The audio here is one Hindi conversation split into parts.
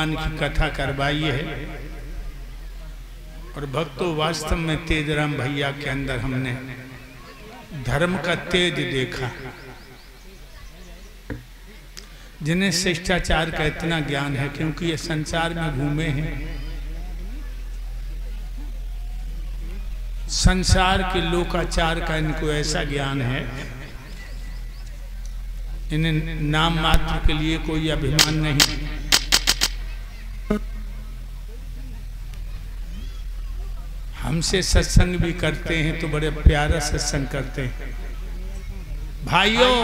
भगवान की कथा करवाई है। और भक्तों, वास्तव में तेजराम भैया के अंदर हमने धर्म का तेज देखा। जिन्हें शिष्टाचार का इतना ज्ञान है, क्योंकि ये संसार में घूमे हैं, संसार के लोकाचार का इनको ऐसा ज्ञान है, इन्हें नाम मात्र के लिए कोई अभिमान नहीं। हमसे सत्संग भी करते हैं तो बड़े प्यारा सत्संग करते हैं। भाइयों,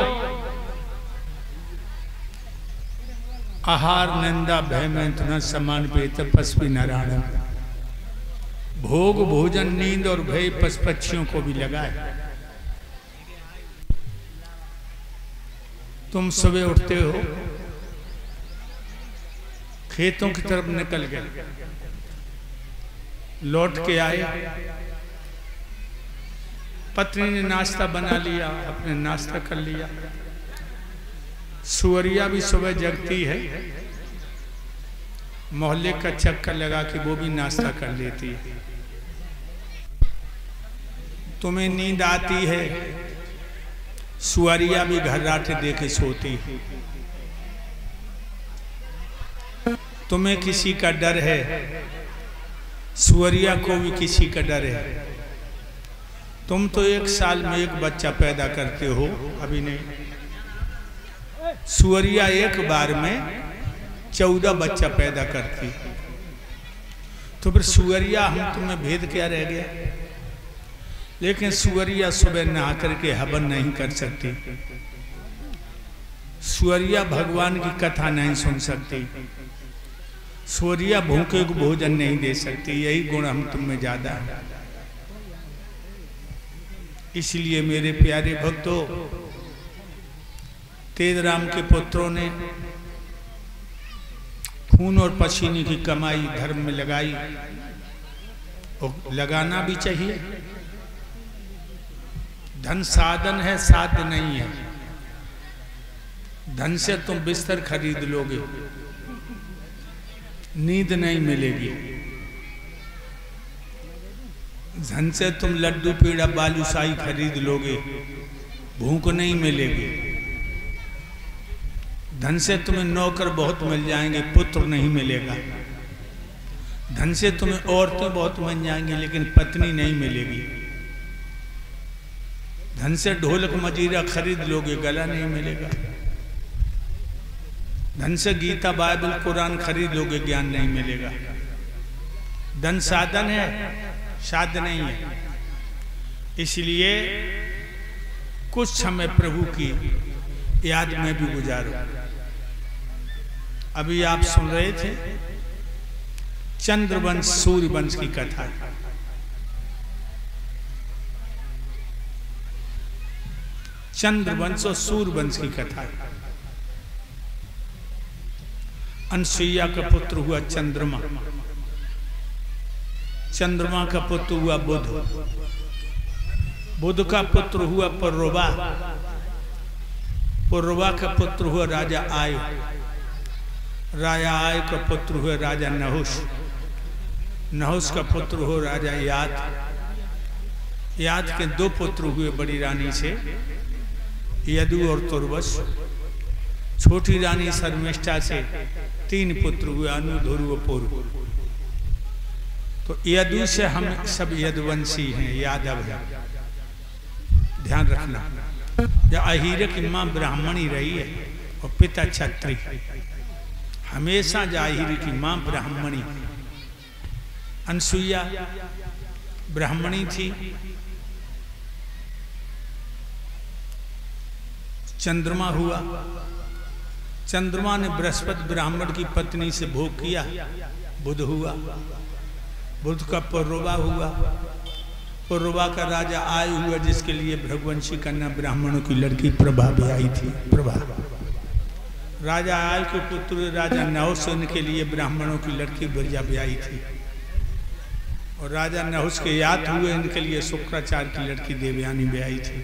आहार निंदा भय में न समान पे तपस्वी नारायण। भोग भोजन नींद और भय पशु पक्षियों को भी लगाए। तुम सुबह उठते हो, खेतों की तरफ निकल गए, लौट के आए, पत्नी ने नाश्ता बना लिया, अपने नाश्ता कर लिया। सुअरिया भी सुबह जगती है, मोहल्ले का चक्कर लगा के वो भी नाश्ता कर लेती है। तुम्हें नींद आती है, सुअरिया भी घर्राटे देके सोती है। तुम्हें किसी का डर है, सुअरिया को भी किसी का डर है। तुम तो 1 साल में 1 बच्चा पैदा करते हो, अभी नहीं। सुअरिया एक बार में 14 बच्चा पैदा करती। तो फिर सुअरिया हम तुम्हें भेद क्या रह गया? लेकिन सुअरिया सुबह नहा करके हवन नहीं कर सकती, सुअरिया भगवान की कथा नहीं सुन सकती, सुअरिया भूखे को भोजन नहीं दे सकती। यही गुण हम तुम में ज्यादा है। इसलिए मेरे प्यारे भक्तों, तेजराम के पुत्रों ने खून और पसीने की कमाई धर्म में लगाई, और लगाना भी चाहिए। धन साधन है, साध्य नहीं है। धन से तुम बिस्तर खरीद लोगे, नींद नहीं मिलेगी। धन से तुम लड्डू पेड़ा बालूशाही खरीद लोगे, भूख नहीं मिलेगी। धन से तुम्हें नौकर बहुत मिल जाएंगे, पुत्र नहीं मिलेगा। धन से तुम्हें औरतें बहुत मिल जाएंगी, लेकिन पत्नी नहीं मिलेगी। धन से ढोलक मजीरा खरीद लोगे, गला नहीं मिलेगा। धन से गीता बाइबल कुरान खरीद लोगे, ज्ञान नहीं मिलेगा। धन साधन है, साध्य नहीं है। इसलिए कुछ समय प्रभु की याद में भी गुजारो। अभी आप सुन रहे थे चंद्रवंश सूर्यवंश की कथा। चंद्रवंश और सूर्यवंश की कथा। अनसुईया का पुत्र हुआ चंद्रमा, चंद्रमा का पुत्र हुआ बुध, बुध का पुत्र हुआ पुरुरवा, पुरुरवा का पुत्र हुआ राजा आय, राजा आय का पुत्र हुआ राजा नहुष, नहुष का पुत्र हुआ राजा याद, याद के 2 पुत्र हुए बड़ी रानी से, यदु और तुर्वस। छोटी रानी शर्मिष्ठा से 3 पुत्र हुए, अनु, ध्रुव, पूर्व। तो यदु से हम सब यदुवंशी हैं, यादव हैं, ध्यान रखना। या अहीर की माँ ब्राह्मणी रही है और पिता क्षत्रिय, हमेशा जाहिर की माँ ब्राह्मणी। अनसुईया ब्राह्मणी थी, चंद्रमा हुआ। चंद्रमा ने बृहस्पति ब्राह्मण की पत्नी से भोग किया, बुध हुआ। बुध का पुरुरवा हुआ, पुरुरवा का राजा आय हुआ, जिसके लिए भृगुवंशी कन्या ब्राह्मणों की लड़की प्रभा भी आई थी। प्रभा राजा आय के पुत्र राजा नहुष के लिए ब्राह्मणों की लड़की बिरजा भी आई थी। और राजा नहुष के याद हुए, इनके लिए शुक्राचार्य की लड़की देवयानी भी आई थी।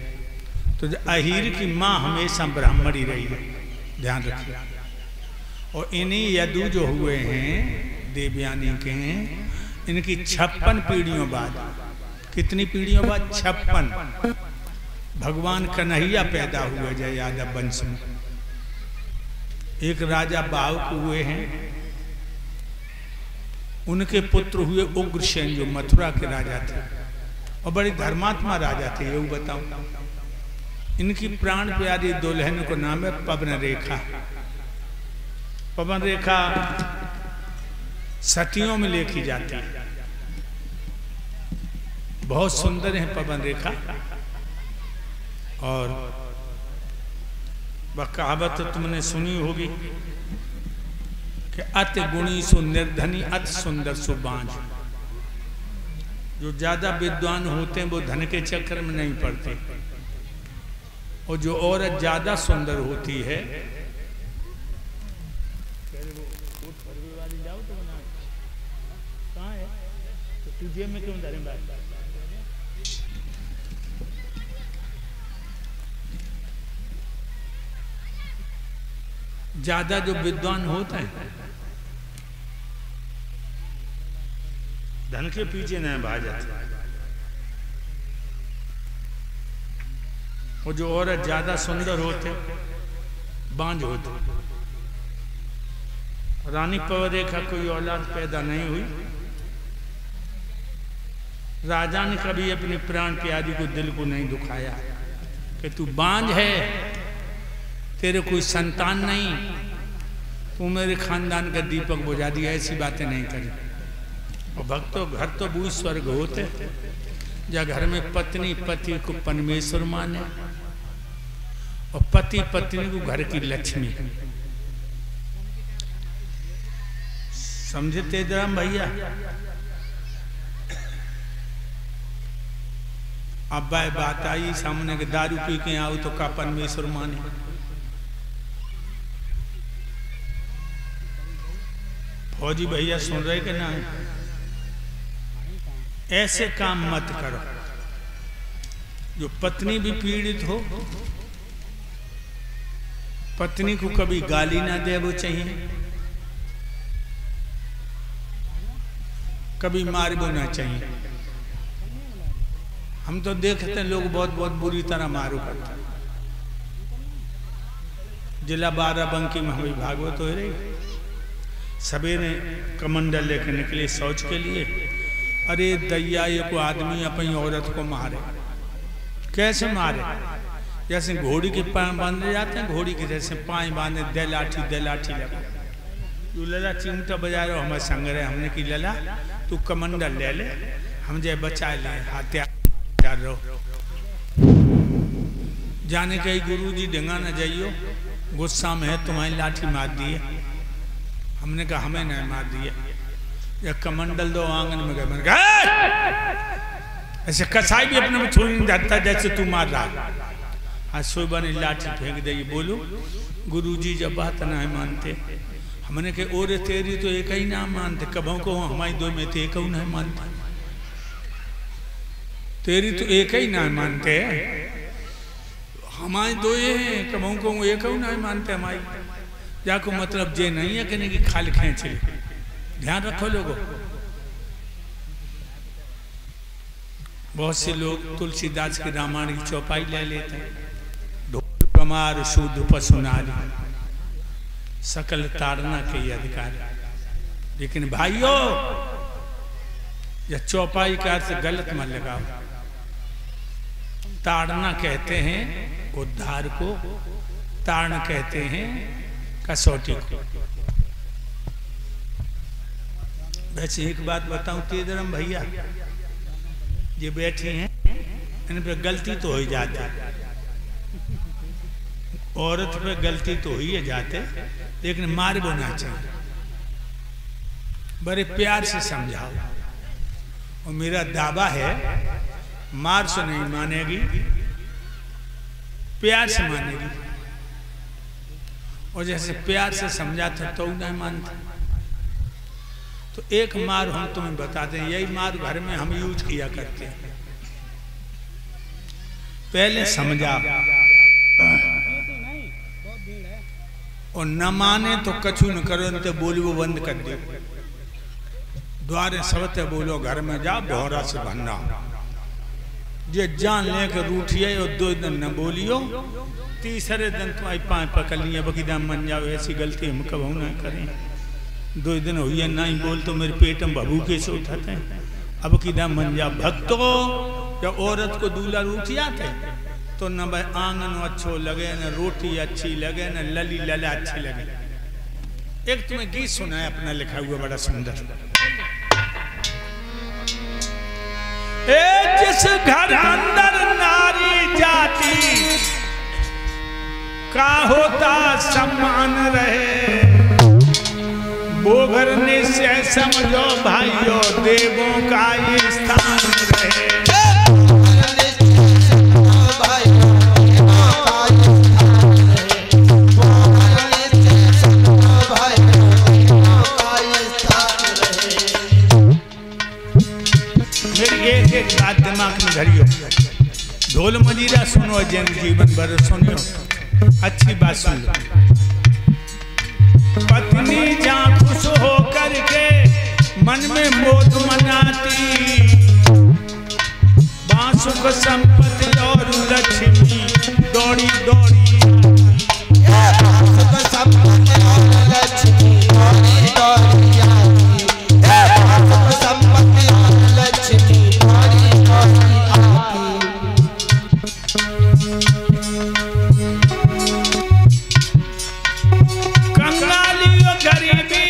तो अहीर की माँ हमेशा ब्राह्मणी रही है, ध्यान रखिए। और इन्हीं यदु जो हुए हैं देवयानी के हैं, इनकी 56 पीढ़ियों बाद, कितनी पीढ़ियों बाद? 56। भगवान कन्हैया पैदा हुए जय यादव वंश में। एक राजा बाहुक हुए हैं, उनके पुत्र हुए उग्रसेन जो मथुरा के राजा थे और बड़े धर्मात्मा राजा थे। ये बताऊं, इनकी प्राण प्यारी दुल्हन को नाम है पवन रेखा। पवन रेखा सतियों में लेखी जाती है, बहुत सुंदर है पवन रेखा। और वह कहावत तो तुमने सुनी होगी कि अति गुणी सु निर्धनी अति सुंदर सु बांझ। जो ज्यादा विद्वान होते हैं वो धन के चक्कर में नहीं पड़ते, और जो औरत ज्यादा सुंदर होती है तुझे में क्यों धरे बात? ज्यादा जो विद्वान होता है धन के पीछे न भाग जाते, और जो औरत ज्यादा सुंदर होते बांझ होते। रानी पवरेखा कोई औलाद पैदा नहीं हुई। राजा ने कभी अपनी प्राण प्यारी को दिल को नहीं दुखाया कि तू बांझ है, तेरे कोई संतान नहीं, तू मेरे खानदान का दीपक बुझा दिया, ऐसी बातें नहीं करी। और भक्तों, घर तो भू स्वर्ग होते या घर में पत्नी पति को परमेश्वर माने और पति पत्नी को घर की लक्ष्मी समझे। तेजराम भैया, अब बात आई सामने के दारू पी के आओ तो का परमेश्वर माने। फौजी भैया सुन रहे कि ना? ऐसे काम मत करो। जो पत्नी भी पीड़ित हो, पत्नी को कभी गाली ना दे वो चाहिए, कभी मार वो ना चाहिए। हम तो देखते हैं लोग बहुत बहुत बुरी तरह मारो करते हैं। जिला बाराबंकी में हमें भागवत हो रही, सवेरे कमंडल लेकर निकले शौच के लिए। अरे दैया, ये को आदमी अपनी औरत को मारे। कैसे मारे? जैसे घोड़ी के पाँव बांधे जाते हैं, घोड़ी के जैसे पाँव बांधे, दे लाठी लगा। तू लला चिमटा बजा रहे हो हमारे संग रहे, हमने की लला तू कमंडल ले ले, हम जय बचा ले, हथियार रहो। जाने कहीं गुरुजी डेंगा न जाइयो, गुस्सा में है, तुम्हारी लाठी मार दी है। हमने कहा हमें नहीं मार दिया। या कमंडल दो आंगन में गए, मैंने कहा ऐसे कसाई भी अपने में छोड़ नहीं जाता जैसे तू मार रहा। आज सोबा ने लाठी फेंक दी। बोलो गुरुजी जब बात ना मानते, हमने कहा और तेरी तो एक ही ना मानते, कबों को हमारी दो में थे एक नहीं मानते, तेरी तो एक ही ना मानते, हमारे दो ये हैं, कबों को एक ही नहीं मानते हमारी। जाको मतलब जे नहीं है कहने की खाली खेच ले। ध्यान रखो लोगों। बहुत से लोग तुलसीदास के रामायण की चौपाई ले लेते हैं, ढोल कमार शुद्ध पशुनारी सकल ताड़ना के अधिकार। लेकिन भाइयों, यह चौपाई का अर्थ गलत मत लगाओ। ताड़ना कहते हैं उद्धार को, ताड़ना कहते हैं कसौटी को। वैसे एक बात बताऊं तेजराम भैया, ये बैठे हैं इन पे गलती तो हो जाती, औरत पे गलती तो ही जाते, लेकिन मार बोना चाहिए, बड़े प्यार से समझाओ। और मेरा दावा है मार से नहीं मानेगी, प्यार से मानेगी। और जैसे प्यार से समझाते तो नहीं मानते। तो एक मार हम तुम्हें बताते हैं, यही मार घर में हम यूज किया करते हैं। पहले समझा, और न माने तो कछु न करो, तो बोलियो बंद कर दे। द्वारे सबते बोलो घर में जा बोहरा से भंडा, जे जान लेकर रूठिए और 2 दिन न बोलियो, तीसरे दिन तुम्हारी पाँव पकड़ लिए बकीदा मन जाओ। ऐसी गलती हम कब ना करें। 2 दिन हुई ना ही बोल तो मेरे पेट में भभूके से उठाते हैं। अब कीदा मन जा भक्तों, जब औरत को दूल्हा रूठ जाते तो न भाई आंगन अच्छो लगे, न रोटी अच्छी लगे, न लली लला अच्छी लगे। एक तुम्हें गीत सुना है अपना लिखा हुआ बड़ा सुंदर। जिस घर अंदर नारी जाती का होता सम्मान रहे, वो घर निश्चय समझो भाइयों देवों का ये स्थान रहे। एक बात दिमाग में धरियो, ढोल मजीरा सुनो जन जीवन भर सुनियो, अच्छी बात सुन लो। पत्नी जहाँ खुश हो करके मन में मोद मनाती, बांसुक संपत्ति और लक्ष्मी दौड़ी दौड़ी, बांसुक संपत्ति और लक्ष्मी दौड़ी दौड़ी, बांसुक संपत्ति और लक्ष्मी कंगाली और गरीबी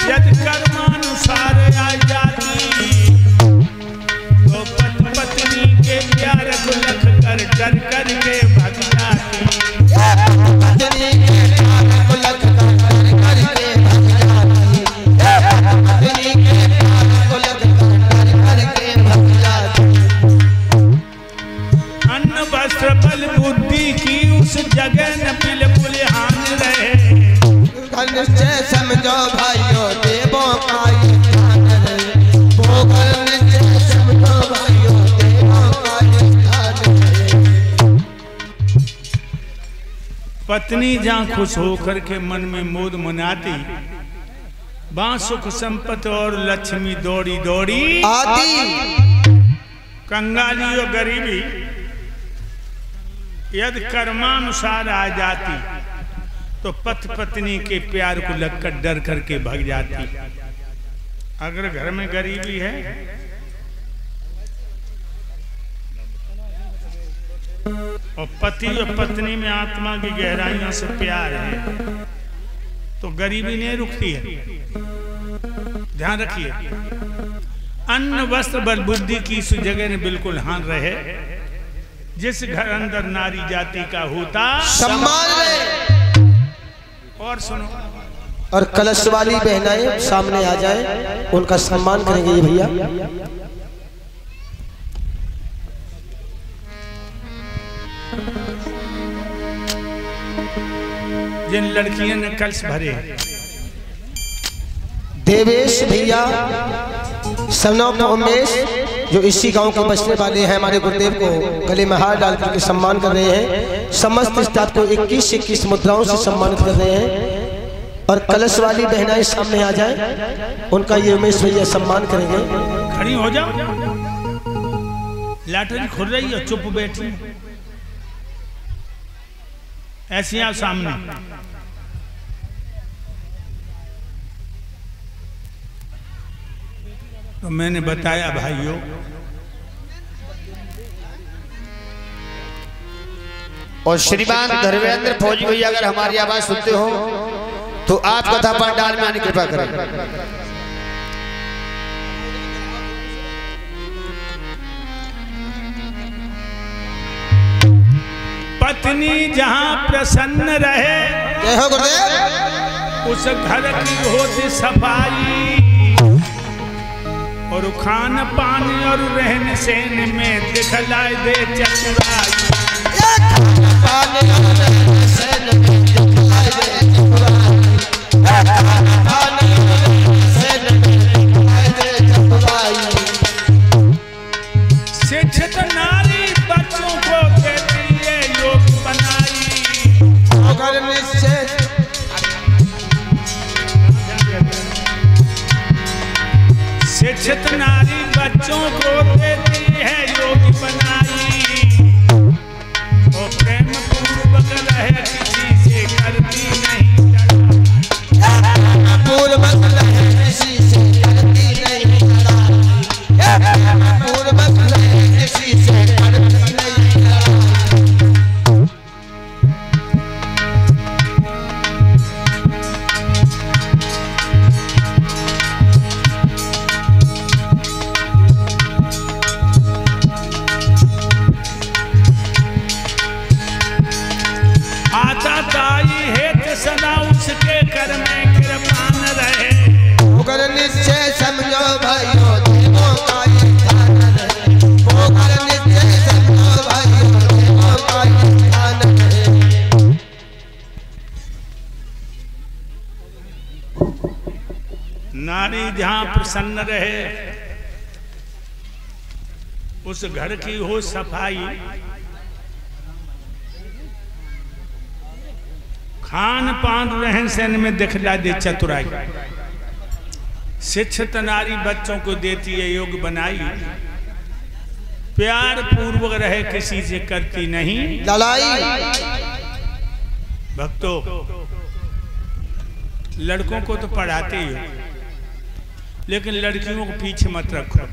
यद कर्मानुसार आ जाती, तो पत्नी के प्यार को लख कर डर कर के भग जाती, पत्नी के प्यार को लख कर डर कर के भग जाती, पत्नी के प्यार को लख कर डर कर के भग जाती। अन्न वस्त्र बल बुद्धि की उस जगह न बिल्कुल हान रहे, निश्चय समझो भाइयों देवों का ये स्थान रहे, वो घर निश्चय समझो भाइयों देवों का ये स्थान रहे। पत्नी जहाँ खुश होकर के मन में मोद मनाती, बांसुक संपत्ति और लक्ष्मी दौड़ी दौड़ी आती, कंगाली और गरीबी यदि कर्मानुसार आ जाती, तो पत्नी के प्यार को लगकर डर करके भाग जाती। अगर घर में गरीबी है और पति और पत्नी में आत्मा की गहराइयों से प्यार है, तो गरीबी नहीं रुकती है। ध्यान रखिए, अन्न वस्त्र बल बुद्धि की इस जगह ने बिल्कुल हान रहे, जिस घर अंदर नारी जाति का होता सम्मान रहे। और सुनो, और कलश वाली बहनाएं सामने आ जाएं, उनका सम्मान करेंगे ये भैया। जिन लड़कियों ने कलश भरे, देवेश भैया, सनम उमेश, जो इसी गांव के बसने वाले हैं, हमारे गुरुदेव को गले में हार डाल करके सम्मान कर रहे हैं। समस्त स्टाफ को 21-21 मुद्राओं से सम्मानित कर रहे हैं। और कलश वाली बहनाएं सामने आ जाएं, उनका ये उमेश भैया सम्मान करेंगे। खड़ी हो जाओ, लैटरिन खुल रही है, चुप बैठी, ऐसी आप सामने। तो मैंने बताया भाइयों, और श्रीमान धर्मेंद्र फौजी भैया अगर हमारी आवाज सुनते हो तो आप कथा पंडाल में आने की कृपा करें। पत्नी जहाँ प्रसन्न रहे, जय हो गुरुदेव, उस घर की होती सफाई, और खान पान और रहन सहन में दिखलाई दे चतुराई। शिक्षित नारी बच्चों को देती है योग बनाई, घर निश्चय शिक्षित नारी बच्चों को देती है योगी बनाई, और प्रेम पूर्वक रहे किसी से करती नहीं लड़ाई, पूर्वक रहे किसी से करती नहीं लड़ाई, पूर्वक रहे किसी से करती नहीं लड़ाई। सदा उसके कर में कृपा न रहे, अगर निश्चय समझो भाइयों देवों का ये ध्यान रहे, अगर निश्चय समझो भाइयों देवों का ये ध्यान रहे। नारी जहाँ प्रसन्न रहे उस घर की हो सफाई, खान पान रहन सहन में दिखला दे चतुराई, शिक्षित नारी बच्चों को देती है योग बनाई, प्यार पूर्वक रहे किसी से करती नहीं लड़ाई। भक्तों, लड़कों को तो पढ़ाते ही हो, लेकिन लड़कियों को पीछे मत रखो।